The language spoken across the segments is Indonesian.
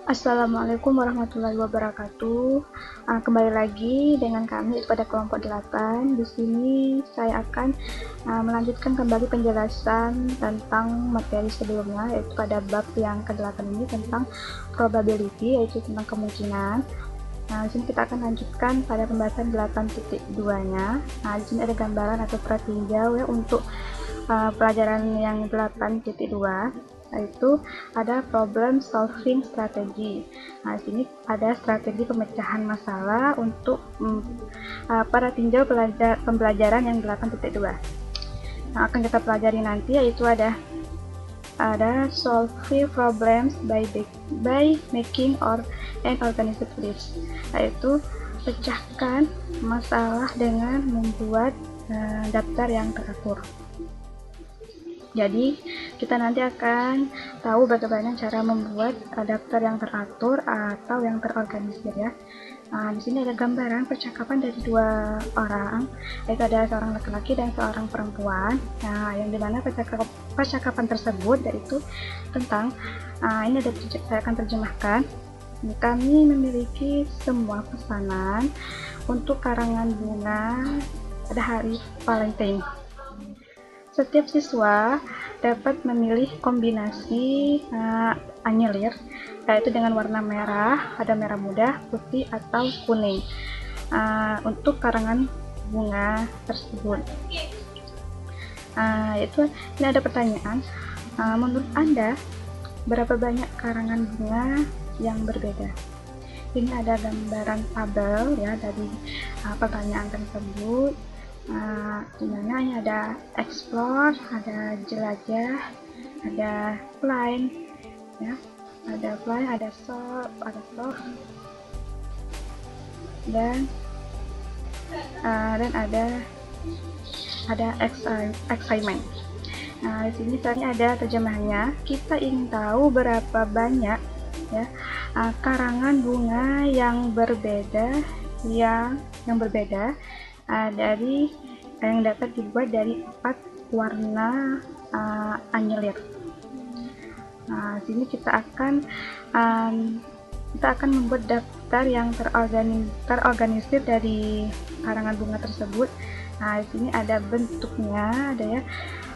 Assalamualaikum warahmatullahi wabarakatuh. Kembali lagi dengan kami pada kelompok 8. Di sini saya akan melanjutkan kembali penjelasan tentang materi sebelumnya, yaitu pada bab yang ke-8 ini tentang probability, yaitu tentang kemungkinan. Di sini kita akan lanjutkan pada pembahasan 8.2-nya. Di sini ada gambaran atau pratinjau ya untuk pelajaran yang 8.2, yaitu ada problem solving strategy. Di sini ada strategi pemecahan masalah untuk para tinjau pembelajaran yang 8.2. Akan kita pelajari nanti, yaitu ada solving problems by making an organized list, yaitu pecahkan masalah dengan membuat daftar yang teratur. Jadi kita nanti akan tahu bagaimana cara membuat daftar yang teratur atau yang terorganisir ya. Di sini ada gambaran percakapan dari dua orang, yaitu ada seorang laki-laki dan seorang perempuan. Yang dimana percakapan tersebut yaitu tentang ini saya akan terjemahkan. Kami memiliki semua pesanan untuk karangan bunga pada hari Valentine. Setiap siswa dapat memilih kombinasi anyelir, yaitu dengan warna merah, ada merah muda, putih, atau kuning untuk karangan bunga tersebut. Ini ada pertanyaan, menurut Anda berapa banyak karangan bunga yang berbeda? Ini ada gambaran tabel ya dari pertanyaan tersebut. Dimana ini ada explore, ada jelajah, ada fly ya, ada fly, ada sort, dan ada excitement. Di sini tadi ada terjemahannya. Kita ingin tahu berapa banyak ya karangan bunga yang berbeda dari yang dapat dibuat dari 4 warna anyelir. Sini kita akan membuat daftar yang terorganisir dari karangan bunga tersebut. Di sini ada bentuknya,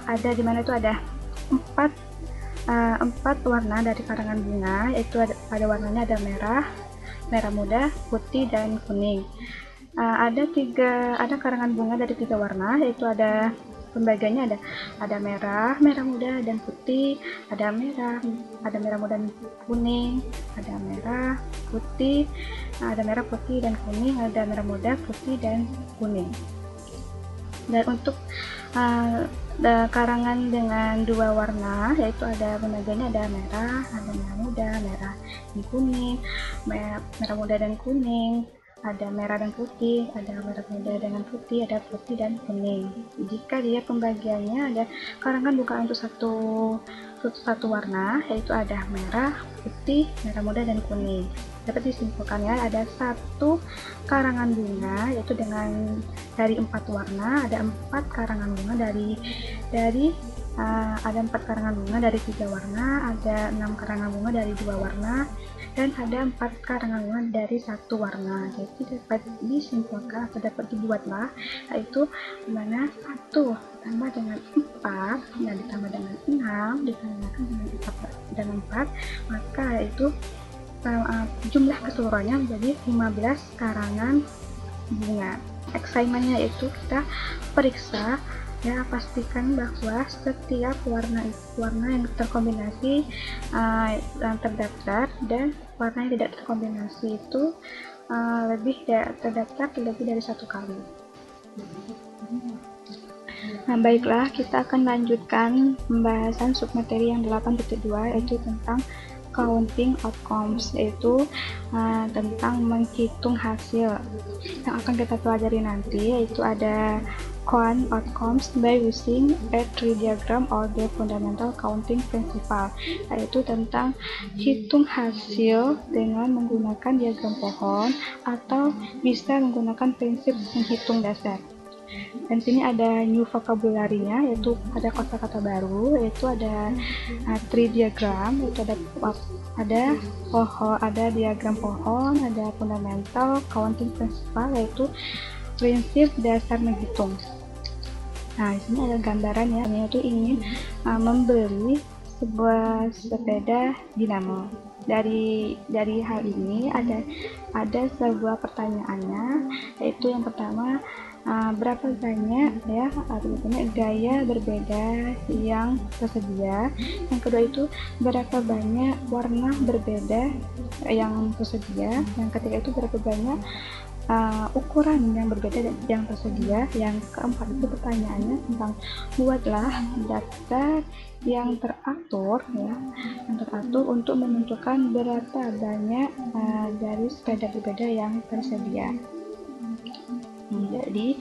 ada di mana itu ada 4 warna dari karangan bunga, yaitu ada warnanya ada merah muda, putih, dan kuning. Ada karangan bunga dari 3 warna, yaitu ada pembagiannya ada merah muda dan putih, ada merah muda dan kuning, ada merah putih dan kuning, ada merah muda, putih, dan kuning. Dan untuk karangan dengan 2 warna, yaitu ada pembagiannya ada merah muda, merah dan kuning, merah muda dan kuning, ada merah dan putih, ada merah muda dengan putih, ada putih dan kuning. Jika dia pembagiannya ada karangan bukan untuk satu warna, yaitu ada merah, putih, merah muda, dan kuning. Dapat disimpulkan ya, ada 1 karangan bunga yaitu dari 4 warna, ada 4 karangan bunga dari 4 karangan bunga dari 3 warna, ada 6 karangan bunga dari 2 warna, dan ada 4 karangan bunga dari 1 warna. Jadi dapat disimpulkan atau dapat dibuatlah, yaitu dimana 1 ditambah dengan 4 ditambah dengan 6 ditambahkan dengan 4, maka yaitu jumlah keseluruhannya menjadi 15 karangan bunga. Excitementnya itu kita periksa ya, pastikan bahwa setiap warna yang terkombinasi yang terdaftar dan warna yang tidak terkombinasi itu terdaftar lebih dari 1 kali. Baiklah, kita akan lanjutkan pembahasan submateri yang 8.2, yaitu tentang counting outcomes, yaitu tentang menghitung hasil. Yang akan kita pelajari nanti yaitu ada count outcomes by using a tree diagram or the fundamental counting principle, yaitu tentang hitung hasil dengan menggunakan diagram pohon atau bisa menggunakan prinsip menghitung dasar. Dan sini ada new vocabulary-nya, yaitu ada kosakata baru, yaitu ada tree diagram, yaitu ada diagram pohon, ada fundamental counting principle, yaitu prinsip dasar menghitung. Nah, di sini ada gambaran ya, yaitu ingin membeli sebuah sepeda dinamo. Dari hal ini ada sebuah pertanyaannya, yaitu yang pertama, berapa banyak ya artinya gaya berbeda yang tersedia. Yang kedua itu berapa banyak warna berbeda yang tersedia. Yang ketiga itu berapa banyak ukuran yang berbeda yang tersedia. Yang keempat itu pertanyaannya tentang buatlah daftar yang teratur ya, yang teratur untuk menentukan berapa banyak dari sepeda berbeda yang tersedia. Jadi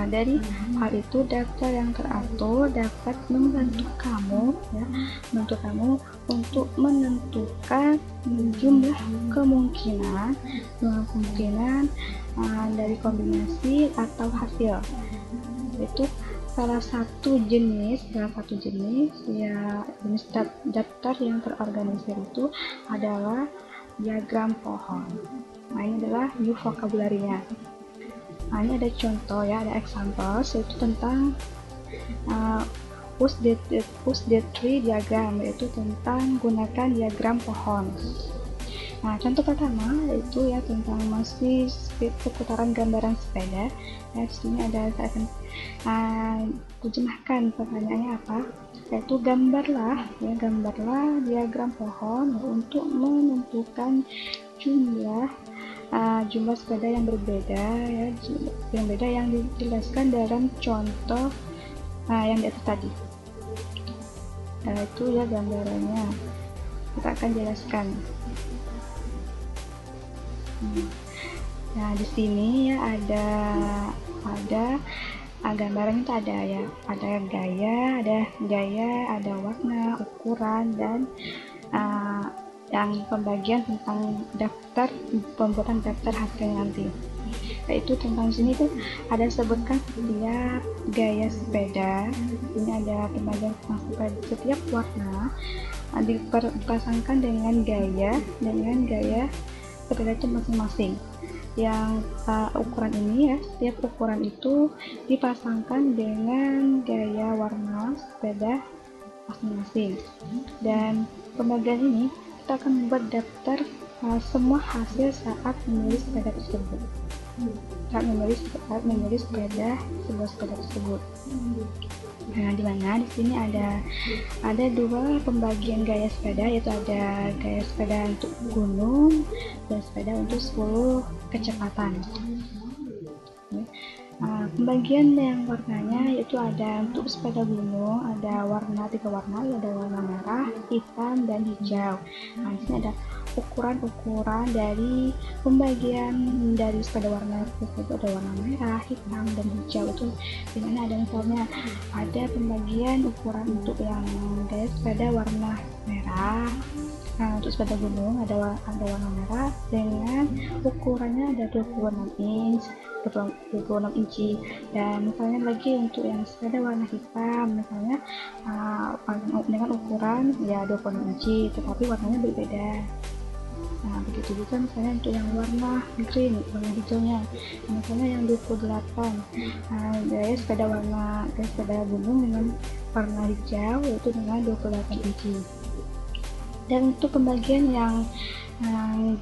dari hal itu daftar yang teratur dapat membantu kamu untuk menentukan jumlah kemungkinan dari kombinasi atau hasil. Itu salah satu jenis ya jenis daftar yang terorganisir itu adalah diagram pohon. Nah, ini adalah new vocabulary-nya. Nah, ini ada contoh ya, ada examples, yaitu tentang use the tree diagram, yaitu tentang gunakan diagram pohon. Nah, contoh pertama yaitu ya tentang masih seputaran gambaran sepeda. Ya, di sini ada, saya akan terjemahkan pertanyaannya apa, yaitu gambarlah diagram pohon untuk menentukan jumlah sepeda yang berbeda ya, yang dijelaskan dalam contoh yang di atas tadi. Itu ya gambarannya, kita akan jelaskan. Nah, di sini ya ada gambarannya itu ada gaya, ada warna, ukuran, dan yang pembagian tentang pembuatan daftar hasilnya nanti. Yaitu tentang sini tuh ada sebutkan setiap gaya sepeda. Ini ada pembagian tentang setiap warna dipasangkan dengan gaya sepeda itu masing-masing. Yang ukuran ini ya, setiap ukuran itu dipasangkan dengan gaya warna sepeda masing-masing. Dan pembagian ini kita akan membuat daftar semua hasil saat memilih sepeda tersebut. Sebuah sepeda tersebut. Nah, di mana di sini ada dua pembagian gaya sepeda, yaitu ada gaya sepeda untuk gunung dan sepeda untuk 10 kecepatan. Pembagian yang warnanya yaitu ada untuk sepeda gunung ada tiga warna, ada warna merah, hitam, dan hijau. Nah, di sini ada ukuran dari pembagian dari sepeda warna tersebut, ada warna merah, hitam, dan hijau. Itu dimana ada misalnya ada pembagian ukuran untuk yang gaya sepeda warna merah. Nah, untuk sepeda gunung ada warna merah dengan ukurannya ada 26 inci. Dan misalnya lagi untuk yang sepeda warna hitam misalnya dengan ukuran ya 26 inci, tetapi warnanya berbeda. Nah, begitu juga misalnya untuk yang warna green, warna hijaunya misalnya yang 28. Gaya sepeda gunung dengan warna hijau yaitu dengan 28 inci. Dan untuk pembagian yang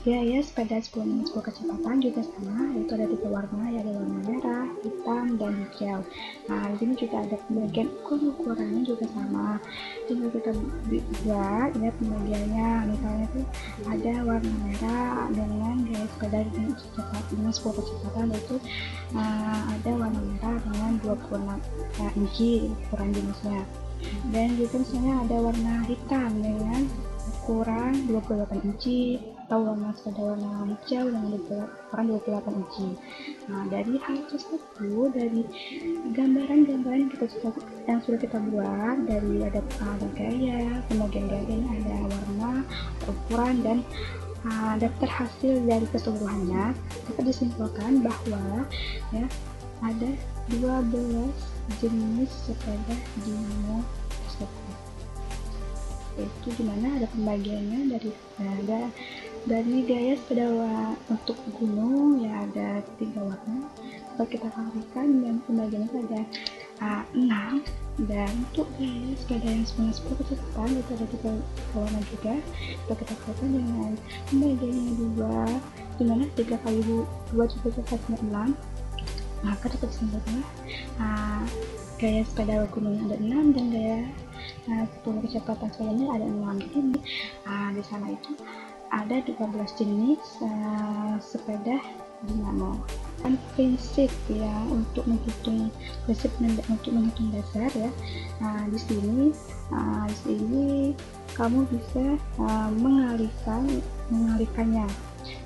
gaya sepeda 10 kecepatan juga sama, yaitu ada tiga warna, ada warna merah, hitam, dan hijau. Nah, di sini juga ada pembagian ukurannya juga sama. Tinggal kita buat ya pembagiannya, misalnya tuh ada warna merah dengan gaya sepeda dengan 10 kecepatan, yaitu ada warna merah dengan 26 inci ukuran jenisnya. Dan juga misalnya ada warna hitam dengan ukuran 28 inci atau warna sepeda warna hijau dengan ukuran 28 inci. Nah, dari hal tersebut, dari gambaran-gambaran yang sudah kita buat, dari ada gaya, pembagian gaya, ada warna, ukuran, dan daftar hasil dari keseluruhannya, dapat disimpulkan bahwa ya ada 12 jenis sepeda dinamo tersebut. Itu dimana ada pembagiannya dari gaya sepeda untuk gunung ya, ada 3 warna. Kalau kita kalikan dan pembagiannya ada 6, dan untuk gaya sepeda yang 10 kecepatan itu ada 3 warna juga. Kalau kita kalikan dengan pembagiannya 2, dimana 3 kali 2 juga cepatnya 6, maka dapat disebutlah gaya sepeda gunung ada 6 dan gaya 10 kecepatan sepedanya ada 6. Jadi di sana itu ada 12 jenis sepeda dinamo. Dan prinsip ya untuk menghitung dasar ya. Di sini kamu bisa mengalihkannya,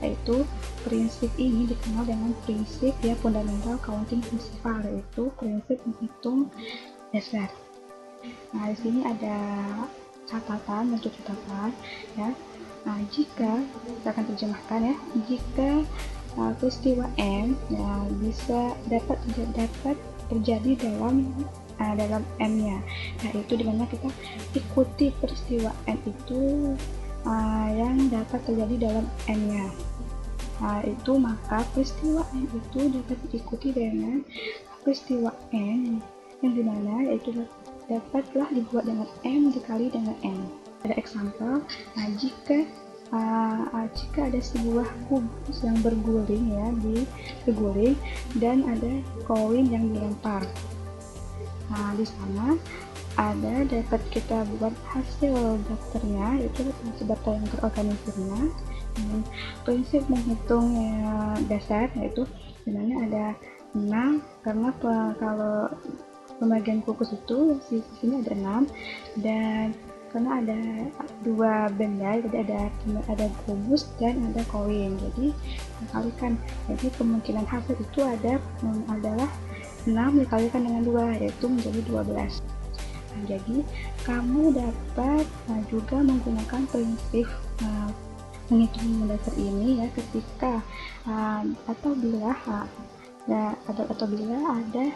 yaitu prinsip ini dikenal dengan prinsip ya fundamental counting principle, yaitu prinsip menghitung dasar. Di sini ada bentuk catatan ya. Jika kita akan terjemahkan ya, jika peristiwa M ya dapat terjadi dalam M-nya, yaitu dimana kita ikuti peristiwa M itu yang dapat terjadi dalam M-nya. Itu maka peristiwa M itu dapat diikuti dengan peristiwa N yang dimana yaitu dapatlah dibuat dengan M dikali dengan N. Ada example, jika ada sebuah kubus yang berguling ya, berguling dan ada koin yang dilempar. Di sana dapat kita buat hasil daftarnya, yaitu daftar yang terorganisirnya. Prinsip menghitung dasar yaitu dimana ada 6, karena kalau pembagian kubus itu di sini ada 6, dan karena ada 2 benda, jadi ada kubus dan ada koin, jadi dikalikan, jadi kemungkinan hasil itu adalah 6 dikalikan dengan 2, yaitu menjadi 12. Jadi kamu dapat juga menggunakan prinsip menghitung dasar ini ya ketika apabila ada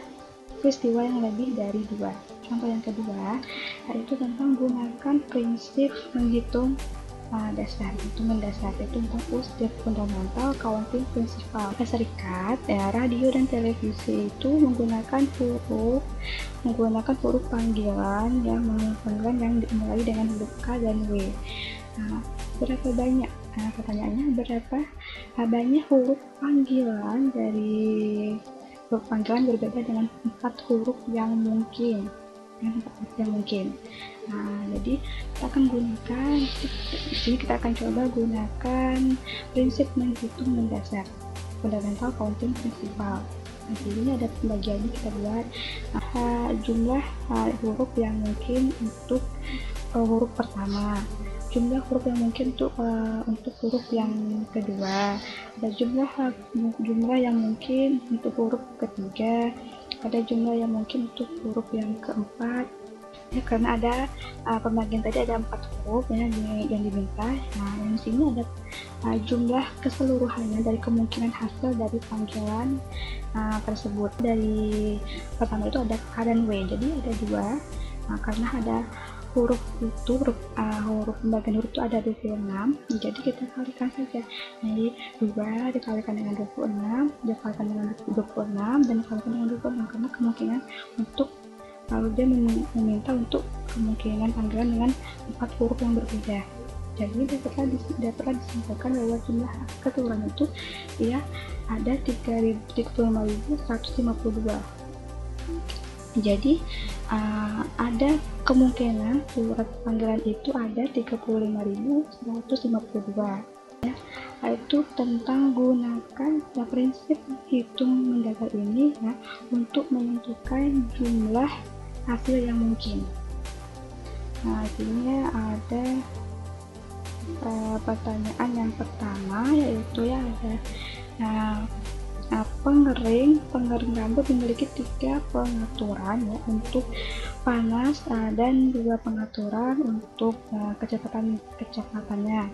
peristiwa yang lebih dari 2. Contoh yang kedua yaitu tentang gunakan prinsip menghitung dasar, hitungan dasar, yaitu tentang fundamental counting principle. Amerika Serikat radio dan televisi itu menggunakan huruf panggilan yang dimulai dengan huruf K dan W. Berapa banyak? Pertanyaannya berapa banyak huruf panggilan berbeda dengan 4 huruf yang mungkin. Jadi kita akan coba gunakan prinsip menghitung mendasar, fundamental counting principle. Ini ada pembagiannya, kita buat jumlah huruf yang mungkin untuk huruf pertama, jumlah huruf yang mungkin untuk huruf yang kedua, ada jumlah yang mungkin untuk huruf ketiga, ada jumlah yang mungkin untuk huruf yang keempat ya, karena ada pembagian tadi ada 4 huruf ya, yang diminta. Yang di sini ada jumlah keseluruhannya dari kemungkinan hasil dari panggilan tersebut. Dari pertama itu ada K dan W, jadi ada 2. Karena ada huruf pembagian huruf itu ada 26, jadi kita kalikan saja. Jadi 2 dikalikan dengan 26, dikalikan dengan 26, dan dikalikan dengan 26, karena kemungkinan untuk lalu dia meminta untuk kemungkinan panggilan dengan 4 huruf yang berbeda. Jadi dapatlah disimpulkan bahwa jumlah keseluruhan itu ya ada 35.152. Jadi ada kemungkinan surat panggilan itu ada 35.152 ya. Itu tentang gunakan prinsip hitung mendasar ini ya untuk menentukan jumlah hasil yang mungkin. Ini ada pertanyaan yang pertama, yaitu ya ada pengering rambut memiliki 3 pengaturan ya untuk panas dan 2 pengaturan untuk kecepatannya.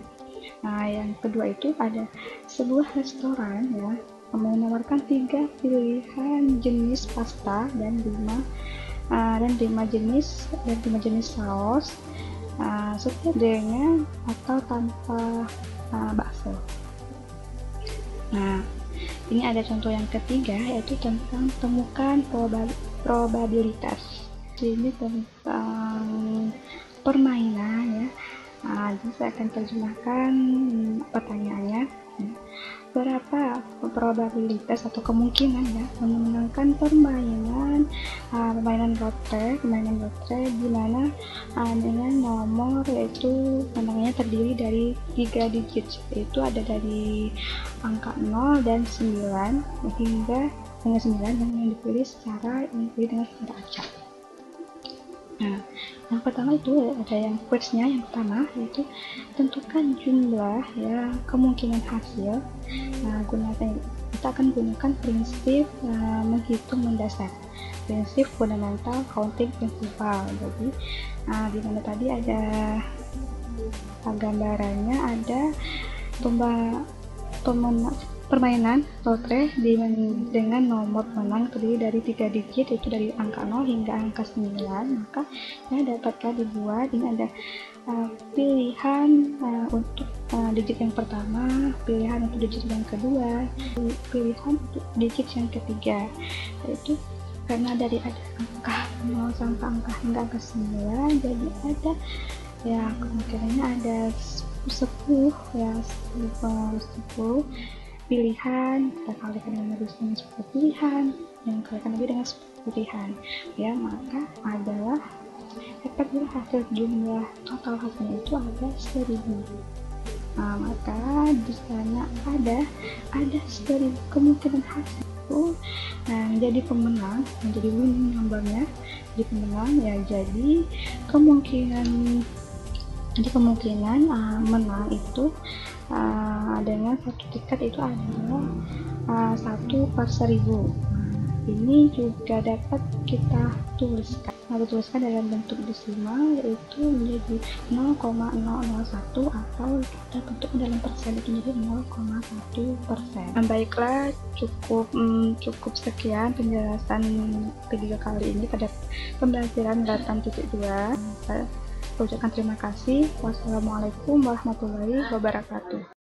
Yang kedua itu ada sebuah restoran ya, menawarkan 3 pilihan jenis pasta dan 5 jenis saus, setiap dengan atau tanpa bakso. Nah, ini ada contoh yang ketiga, yaitu tentang temukan probabilitas. Ini tentang permainan ya. Jadi saya akan terjemahkan pertanyaannya. Berapa probabilitas atau kemungkinan ya memenangkan permainan lotre di mana dengan nomor yaitu menangnya terdiri dari 3 digit, yaitu ada dari angka 0 dan 9 hingga 9 yang dipilih dengan secara acak. Nah, yang pertama itu ada yang quiznya yang pertama, yaitu tentukan jumlah ya kemungkinan hasil. Kita akan gunakan prinsip menghitung mendasar, prinsip fundamental counting principle. Jadi di mana tadi ada gambarannya, ada permainan lotre dengan nomor menang terdiri dari 3 digit, yaitu dari angka 0 hingga angka 9. Maka ya dapatlah dibuat. Ini ada pilihan untuk digit yang pertama, pilihan untuk digit yang kedua, pilihan untuk digit yang ketiga, yaitu karena dari ada angka 0 sampai hingga angka 9, jadi ada ya kemungkinannya ada 10 ya 10 pilihan. Kita kalikan dengan 10 pilihan, yang kalikan lagi dengan 10 pilihan ya, maka adalah apabila hasil jumlah total hasilnya itu ada 1000. Maka di sana ada 1000 kemungkinan hasil itu menjadi pemenang, menjadi winning numbernya, jadi pemenang ya. Jadi kemungkinan menang itu dengan satu tiket itu adalah 1/1000. Ini juga dapat kita tuliskan dalam bentuk desimal, yaitu menjadi 0,001, atau kita bentuk dalam persen itu menjadi 0,1%. Baiklah, cukup sekian penjelasan video kali ini pada pembelajaran 8.2. Saya ucapkan terima kasih. Wassalamualaikum warahmatullahi wabarakatuh.